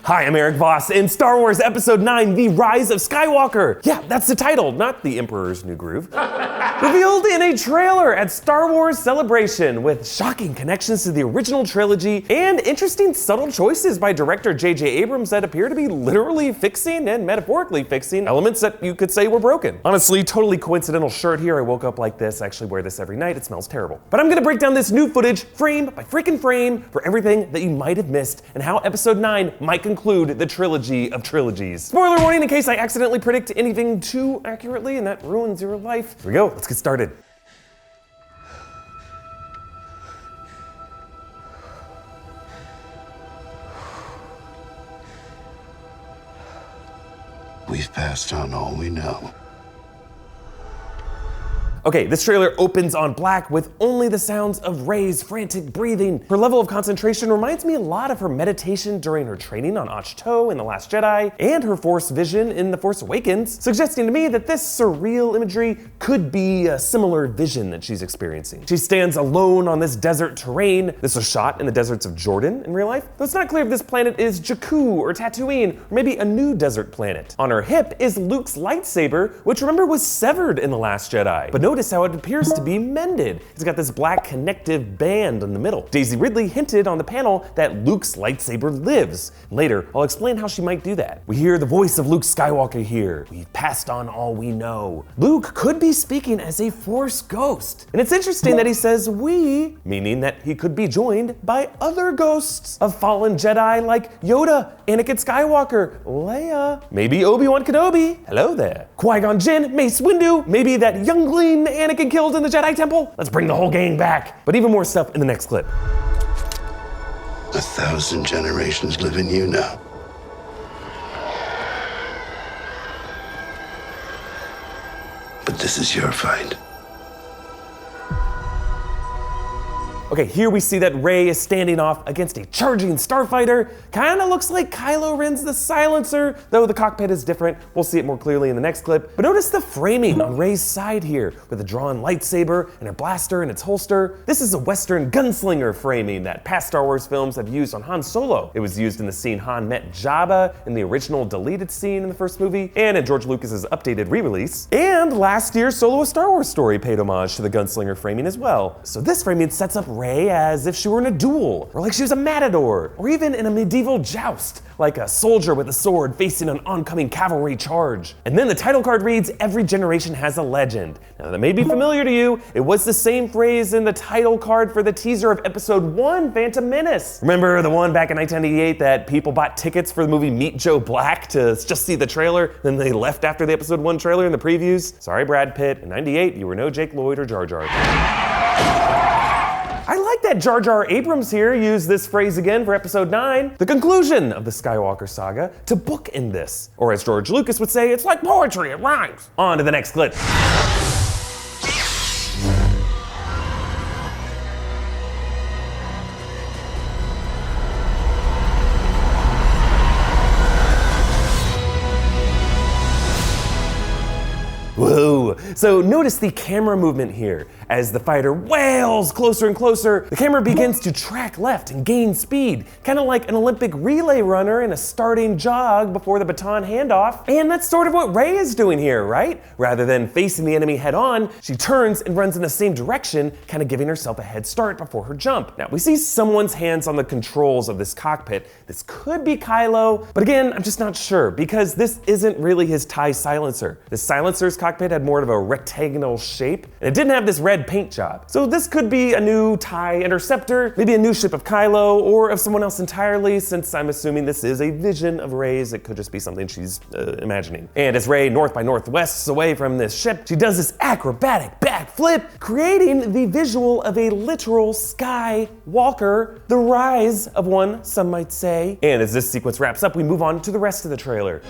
Hi, I'm Erik Voss in Star Wars Episode 9, The Rise of Skywalker. Yeah, that's the title, not The Emperor's New Groove. Revealed in a trailer at Star Wars Celebration with shocking connections to the original trilogy and interesting subtle choices by director JJ Abrams that appear to be literally fixing and metaphorically fixing elements that you could say were broken. Honestly, totally coincidental shirt here. I woke up like this. I actually wear this every night. It smells terrible. But I'm gonna break down this new footage frame by freaking frame for everything that you might have missed and how Episode 9 might conclude the trilogy of trilogies. Spoiler warning in case I accidentally predict anything too accurately and that ruins your life. Here we go, let's get started. We've passed on all we know. Okay, this trailer opens on black with only the sounds of Rey's frantic breathing. Her level of concentration reminds me a lot of her meditation during her training on Ahch-To in The Last Jedi, and her Force vision in The Force Awakens, suggesting to me that this surreal imagery could be a similar vision that she's experiencing. She stands alone on this desert terrain. This was shot in the deserts of Jordan in real life, though it's not clear if this planet is Jakku or Tatooine, or maybe a new desert planet. On her hip is Luke's lightsaber, which remember was severed in The Last Jedi. But notice how it appears to be mended. It's got this black connective band in the middle. Daisy Ridley hinted on the panel that Luke's lightsaber lives. Later, I'll explain how she might do that. We hear the voice of Luke Skywalker here. We've passed on all we know. Luke could be speaking as a Force ghost. And it's interesting that he says we, meaning that he could be joined by other ghosts of fallen Jedi like Yoda, Anakin Skywalker, Leia, maybe Obi-Wan Kenobi. Hello there. Qui-Gon Jinn, Mace Windu, maybe that youngling Anakin killed in the Jedi Temple. Let's bring the whole gang back. But even more stuff in the next clip. 1,000 generations live in you now. But this is your fight. Okay, here we see that Rey is standing off against a charging starfighter. Kinda looks like Kylo Ren's the silencer, though the cockpit is different. We'll see it more clearly in the next clip. But notice the framing on Rey's side here, with a drawn lightsaber and her blaster in its holster. This is a Western gunslinger framing that past Star Wars films have used on Han Solo. It was used in the scene Han met Jabba in the original deleted scene in the first movie, and in George Lucas's updated re-release. And last year's Solo A Star Wars Story paid homage to the gunslinger framing as well. So this framing sets up Rey as if she were in a duel, or like she was a matador, or even in a medieval joust, like a soldier with a sword facing an oncoming cavalry charge. And then the title card reads, "Every generation has a legend." Now that may be familiar to you. It was the same phrase in the title card for the teaser of Episode 1, Phantom Menace. Remember the one back in 1988 that people bought tickets for the movie Meet Joe Black to just see the trailer, then they left after the Episode 1 trailer in the previews? Sorry, Brad Pitt. In 98, you were no Jake Lloyd or Jar Jar. I like that JJ Abrams here used this phrase again for Episode 9, the conclusion of the Skywalker saga, to bookend this. Or as George Lucas would say, it's like poetry, it rhymes. On to the next clip. Whoa, so notice the camera movement here. As the fighter wails closer and closer, the camera begins to track left and gain speed, kind of like an Olympic relay runner in a starting jog before the baton handoff. And that's sort of what Rey is doing here, right? Rather than facing the enemy head on, she turns and runs in the same direction, kind of giving herself a head start before her jump. Now, we see someone's hands on the controls of this cockpit. This could be Kylo, but again, I'm just not sure, because this isn't really his TIE silencer. The silencer's cockpit had more of a rectangular shape, and it didn't have this red paint job. So this could be a new TIE interceptor, maybe a new ship of Kylo, or of someone else entirely, since I'm assuming this is a vision of Rey's. It could just be something she's imagining. And as Rey north by northwests away from this ship, she does this acrobatic backflip, creating the visual of a literal Skywalker, the rise of one, some might say. And as this sequence wraps up, we move on to the rest of the trailer.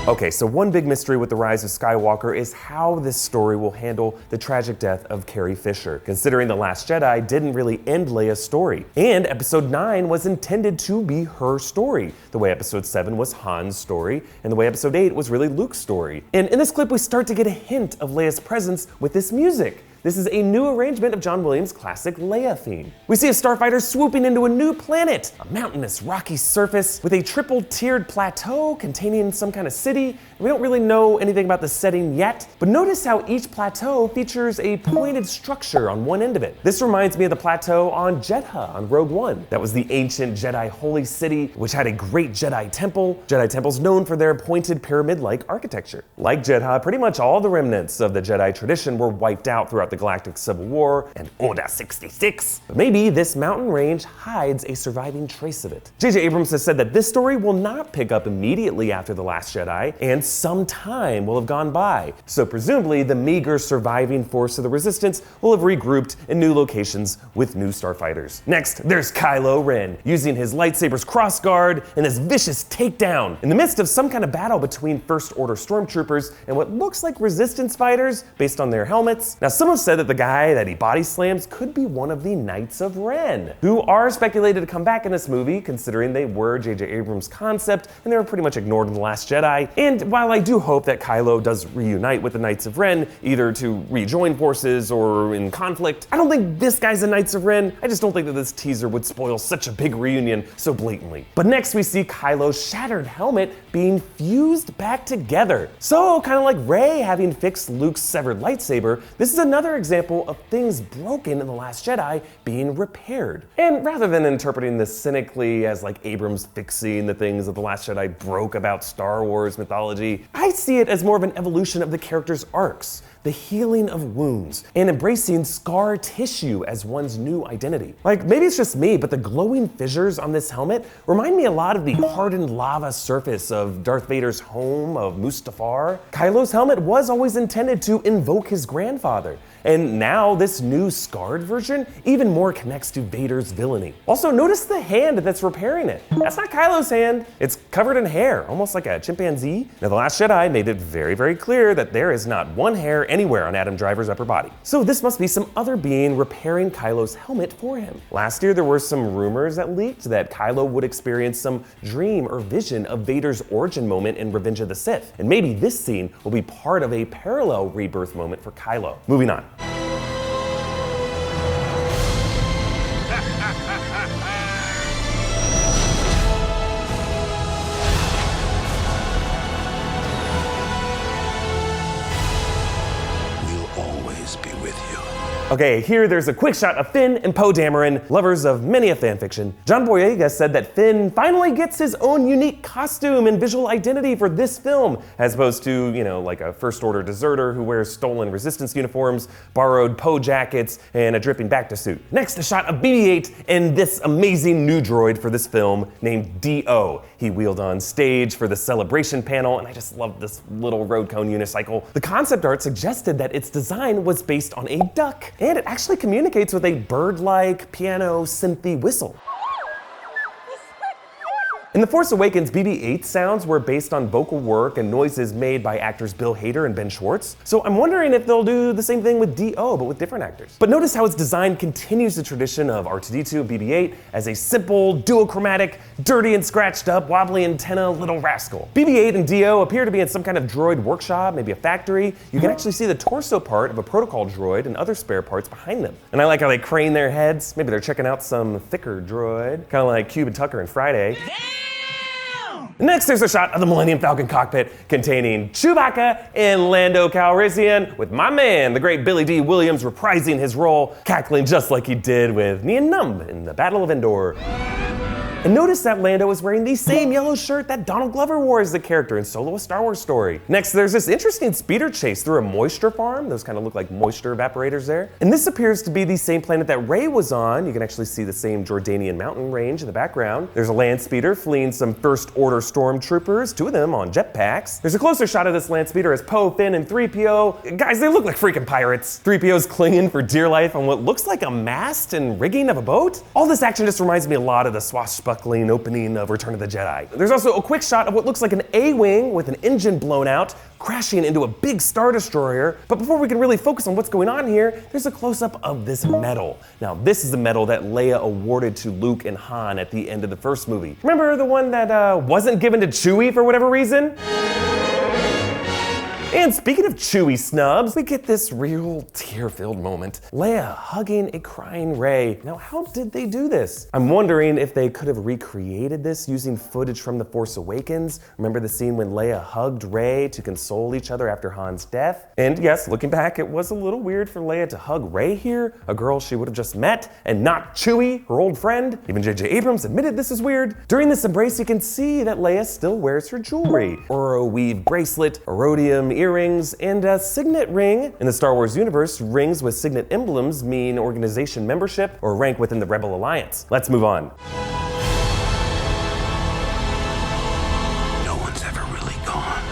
Okay, so one big mystery with The Rise of Skywalker is how this story will handle the tragic death of Carrie Fisher, considering The Last Jedi didn't really end Leia's story. And Episode 9 was intended to be her story, the way Episode 7 was Han's story, and the way Episode 8 was really Luke's story. And in this clip, we start to get a hint of Leia's presence with this music. This is a new arrangement of John Williams' classic Leia theme. We see a starfighter swooping into a new planet, a mountainous, rocky surface with a triple-tiered plateau containing some kind of city. We don't really know anything about the setting yet, but notice how each plateau features a pointed structure on one end of it. This reminds me of the plateau on Jedha on Rogue One. That was the ancient Jedi holy city, which had a great Jedi temple. Jedi temples known for their pointed pyramid-like architecture. Like Jedha, pretty much all the remnants of the Jedi tradition were wiped out throughout the Galactic Civil War and Order 66. But maybe this mountain range hides a surviving trace of it. JJ Abrams has said that this story will not pick up immediately after The Last Jedi, and some time will have gone by. So presumably the meager surviving force of the Resistance will have regrouped in new locations with new starfighters. Next, there's Kylo Ren, using his lightsaber's crossguard in this vicious takedown in the midst of some kind of battle between First Order stormtroopers and what looks like Resistance fighters based on their helmets. Now, some have said that the guy that he body slams could be one of the Knights of Ren, who are speculated to come back in this movie, considering they were JJ Abrams' concept and they were pretty much ignored in The Last Jedi. And while I do hope that Kylo does reunite with the Knights of Ren, either to rejoin forces or in conflict, I don't think this guy's a Knights of Ren. I just don't think that this teaser would spoil such a big reunion so blatantly. But next we see Kylo's shattered helmet being fused back together. So kind of like Rey having fixed Luke's severed lightsaber, this is another example of things broken in The Last Jedi being repaired. And rather than interpreting this cynically as like Abrams fixing the things that The Last Jedi broke about Star Wars mythology, I see it as more of an evolution of the character's arcs, the healing of wounds, and embracing scar tissue as one's new identity. Like, maybe it's just me, but the glowing fissures on this helmet remind me a lot of the hardened lava surface of Darth Vader's home of Mustafar. Kylo's helmet was always intended to invoke his grandfather, and now this new scarred version even more connects to Vader's villainy. Also, notice the hand that's repairing it. That's not Kylo's hand. It's covered in hair, almost like a chimpanzee. Now, The Last Jedi made it very, very clear that there is not one hair anywhere on Adam Driver's upper body. So this must be some other being repairing Kylo's helmet for him. Last year, there were some rumors that leaked that Kylo would experience some dream or vision of Vader's origin moment in Revenge of the Sith. And maybe this scene will be part of a parallel rebirth moment for Kylo. Moving on. Okay, here there's a quick shot of Finn and Poe Dameron, lovers of many a fanfiction. John Boyega said that Finn finally gets his own unique costume and visual identity for this film, as opposed to, like a First Order deserter who wears stolen Resistance uniforms, borrowed Poe jackets, and a dripping Bacta suit. Next, a shot of BB-8 and this amazing new droid for this film named D-O. He wheeled on stage for the celebration panel, and I just love this little road cone unicycle. The concept art suggested that its design was based on a duck, and it actually communicates with a bird-like piano synthy whistle. In The Force Awakens, BB-8 sounds were based on vocal work and noises made by actors Bill Hader and Ben Schwartz, so I'm wondering if they'll do the same thing with D-O, but with different actors. But notice how its design continues the tradition of R2-D2 and BB-8 as a simple, duochromatic, dirty and scratched up, wobbly antenna little rascal. BB-8 and D-O appear to be in some kind of droid workshop, maybe a factory. You can actually see the torso part of a protocol droid and other spare parts behind them. And I like how they crane their heads. Maybe they're checking out some thicker droid, kind of like Cube and Tucker in Friday. Next, there's a shot of the Millennium Falcon cockpit containing Chewbacca and Lando Calrissian, with my man, the great Billy D. Williams, reprising his role, cackling just like he did with Nien Nunb in the Battle of Endor. And notice that Lando is wearing the same yellow shirt that Donald Glover wore as the character in Solo: A Star Wars Story. Next, there's this interesting speeder chase through a moisture farm. Those kind of look like moisture evaporators there. And this appears to be the same planet that Rey was on. You can actually see the same Jordanian mountain range in the background. There's a land speeder fleeing some First Order stormtroopers, 2 of them on jetpacks. There's a closer shot of this land speeder as Poe, Finn, and 3PO. Guys, they look like freaking pirates. 3PO's clinging for dear life on what looks like a mast and rigging of a boat. All this action just reminds me a lot of the swashbuckling opening of Return of the Jedi. There's also a quick shot of what looks like an A-wing with an engine blown out, crashing into a big Star Destroyer. But before we can really focus on what's going on here, there's a close-up of this medal. Now, this is the medal that Leia awarded to Luke and Han at the end of the first movie. Remember the one that wasn't given to Chewie for whatever reason? And speaking of Chewie snubs, we get this real tear-filled moment. Leia hugging a crying Rey. Now, how did they do this? I'm wondering if they could have recreated this using footage from The Force Awakens. Remember the scene when Leia hugged Rey to console each other after Han's death? And yes, looking back, it was a little weird for Leia to hug Rey here, a girl she would have just met, and not Chewie, her old friend. Even JJ Abrams admitted this is weird. During this embrace, you can see that Leia still wears her jewelry. Oro weave bracelet, rhodium earrings, and a signet ring. In the Star Wars universe, rings with signet emblems mean organization membership or rank within the Rebel Alliance. Let's move on. No one's ever really gone.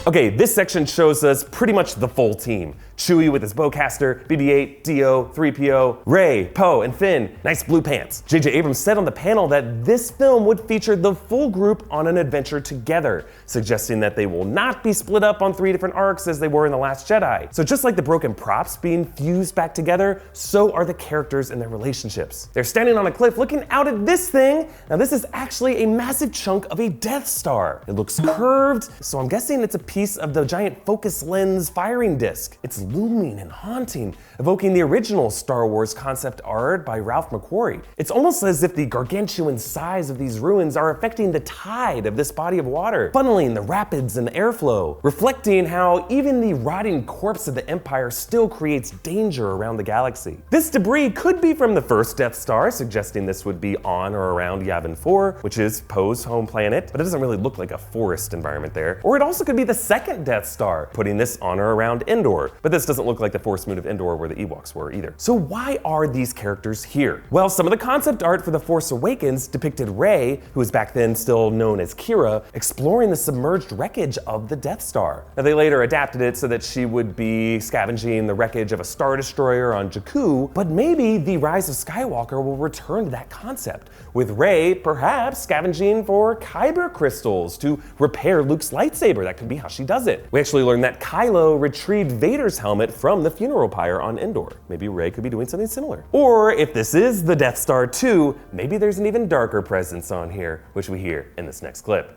Okay, this section shows us pretty much the full team. Chewie with his bowcaster, BB-8, D-O, 3PO, Rey, Poe, and Finn. Nice blue pants. JJ Abrams said on the panel that this film would feature the full group on an adventure together, suggesting that they will not be split up on 3 different arcs as they were in The Last Jedi. So just like the broken props being fused back together, so are the characters and their relationships. They're standing on a cliff looking out at this thing. Now this is actually a massive chunk of a Death Star. It looks curved, so I'm guessing it's a piece of the giant focus lens firing disc. It's looming and haunting, evoking the original Star Wars concept art by Ralph McQuarrie. It's almost as if the gargantuan size of these ruins are affecting the tide of this body of water, funneling the rapids and the airflow, reflecting how even the rotting corpse of the Empire still creates danger around the galaxy. This debris could be from the first Death Star, suggesting this would be on or around Yavin 4, which is Poe's home planet, but it doesn't really look like a forest environment there. Or it also could be the second Death Star, putting this on or around Endor, but this doesn't look like the Force moon of Endor where the Ewoks were either. So why are these characters here? Well, some of the concept art for The Force Awakens depicted Rey, who was back then still known as Kira, exploring the submerged wreckage of the Death Star. Now they later adapted it so that she would be scavenging the wreckage of a Star Destroyer on Jakku, but maybe the Rise of Skywalker will return to that concept, with Rey perhaps scavenging for Kyber crystals to repair Luke's lightsaber. That could be how she does it. We actually learned that Kylo retrieved Vader's helmet from the funeral pyre on Endor. Maybe Rey could be doing something similar. Or if this is the Death Star 2, maybe there's an even darker presence on here, which we hear in this next clip.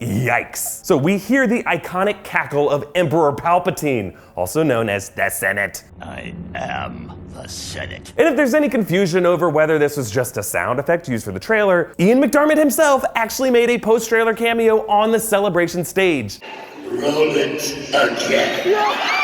Yikes. So we hear the iconic cackle of Emperor Palpatine, also known as the Senate. I am the Senate. And if there's any confusion over whether this was just a sound effect used for the trailer, Ian McDiarmid himself actually made a post-trailer cameo on the celebration stage. Roll it again.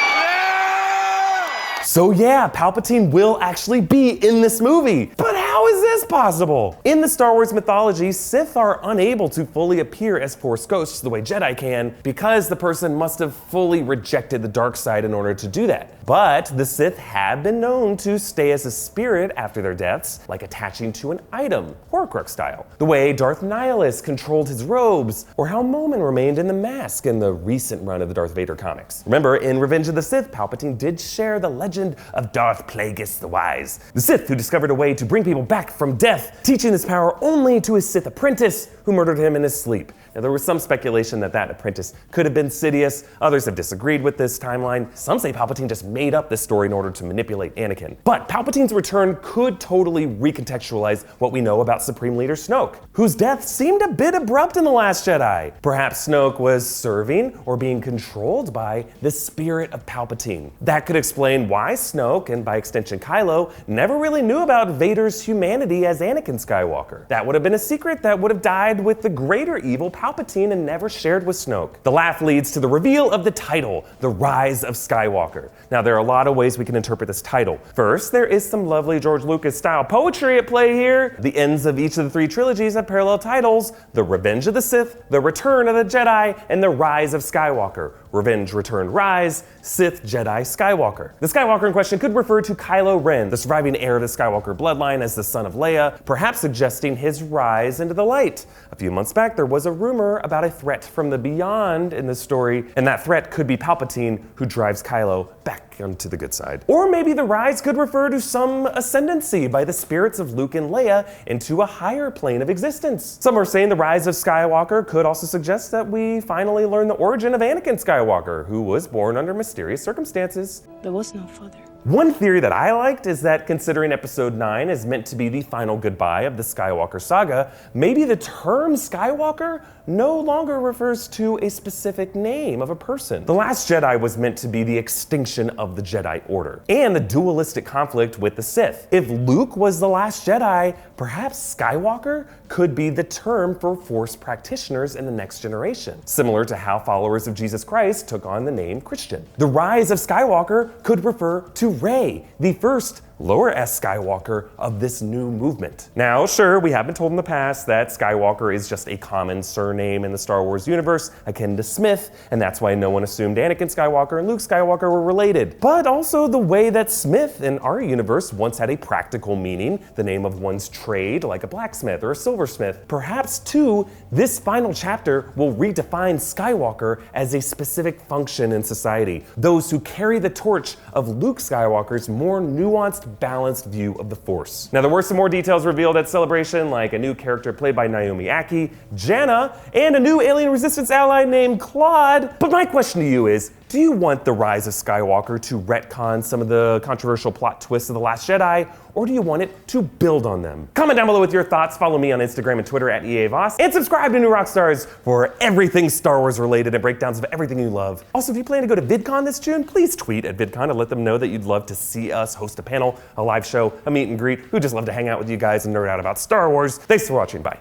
So yeah, Palpatine will actually be in this movie. But how is this possible? In the Star Wars mythology, Sith are unable to fully appear as Force ghosts the way Jedi can because the person must have fully rejected the dark side in order to do that. But the Sith have been known to stay as a spirit after their deaths, like attaching to an item, Horcrux style. The way Darth Nihilus controlled his robes, or how Momin remained in the mask in the recent run of the Darth Vader comics. Remember, in Revenge of the Sith, Palpatine did share the legend of Darth Plagueis the Wise, the Sith who discovered a way to bring people back from death, teaching this power only to his Sith apprentice who murdered him in his sleep. Now, there was some speculation that that apprentice could have been Sidious. Others have disagreed with this timeline. Some say Palpatine just made up this story in order to manipulate Anakin. But Palpatine's return could totally recontextualize what we know about Supreme Leader Snoke, whose death seemed a bit abrupt in The Last Jedi. Perhaps Snoke was serving or being controlled by the spirit of Palpatine. That could explain why Snoke, and by extension Kylo, never really knew about Vader's humanity as Anakin Skywalker. That would have been a secret that would have died with the greater evil Palpatine and never shared with Snoke. The laugh leads to the reveal of the title, The Rise of Skywalker. Now, there are a lot of ways we can interpret this title. First, there is some lovely George Lucas style poetry at play here. The ends of each of the 3 trilogies have parallel titles: The Revenge of the Sith, The Return of the Jedi, and The Rise of Skywalker. Revenge, Return, Rise, Sith, Jedi, Skywalker. The Skywalker in question could refer to Kylo Ren, the surviving heir of the Skywalker bloodline as the son of Leia, perhaps suggesting his rise into the light. A few months back, there was a rumor about a threat from the beyond in this story, and that threat could be Palpatine, who drives Kylo back onto the good side. Or maybe the rise could refer to some ascendancy by the spirits of Luke and Leia into a higher plane of existence. Some are saying the Rise of Skywalker could also suggest that we finally learn the origin of Anakin Skywalker, who was born under mysterious circumstances. There was no father. One theory that I liked is that considering Episode 9 is meant to be the final goodbye of the Skywalker saga, maybe the term Skywalker no longer refers to a specific name of a person. The Last Jedi was meant to be the extinction of the Jedi Order and the dualistic conflict with the Sith. If Luke was the last Jedi, perhaps Skywalker could be the term for Force practitioners in the next generation, similar to how followers of Jesus Christ took on the name Christian. The Rise of Skywalker could refer to Rey, the first lower S Skywalker of this new movement. Now, sure, we have been told in the past that Skywalker is just a common surname in the Star Wars universe, akin to Smith, and that's why no one assumed Anakin Skywalker and Luke Skywalker were related. But also the way that Smith in our universe once had a practical meaning, the name of one's trade, like a blacksmith or a silversmith. Perhaps, too, this final chapter will redefine Skywalker as a specific function in society. Those who carry the torch of Luke Skywalker's more nuanced, balanced view of the Force. Now, there were some more details revealed at Celebration, like a new character played by Naomi Ackie, Janna, and a new alien resistance ally named Claude. But my question to you is, do you want the Rise of Skywalker to retcon some of the controversial plot twists of The Last Jedi, or do you want it to build on them? Comment down below with your thoughts, follow me on Instagram and Twitter at EA Voss, and subscribe to New Rockstars for everything Star Wars related and breakdowns of everything you love. Also, if you plan to go to VidCon this June, please tweet at VidCon and let them know that you'd love to see us host a panel, a live show, a meet and greet. We'd just love to hang out with you guys and nerd out about Star Wars. Thanks for watching, bye.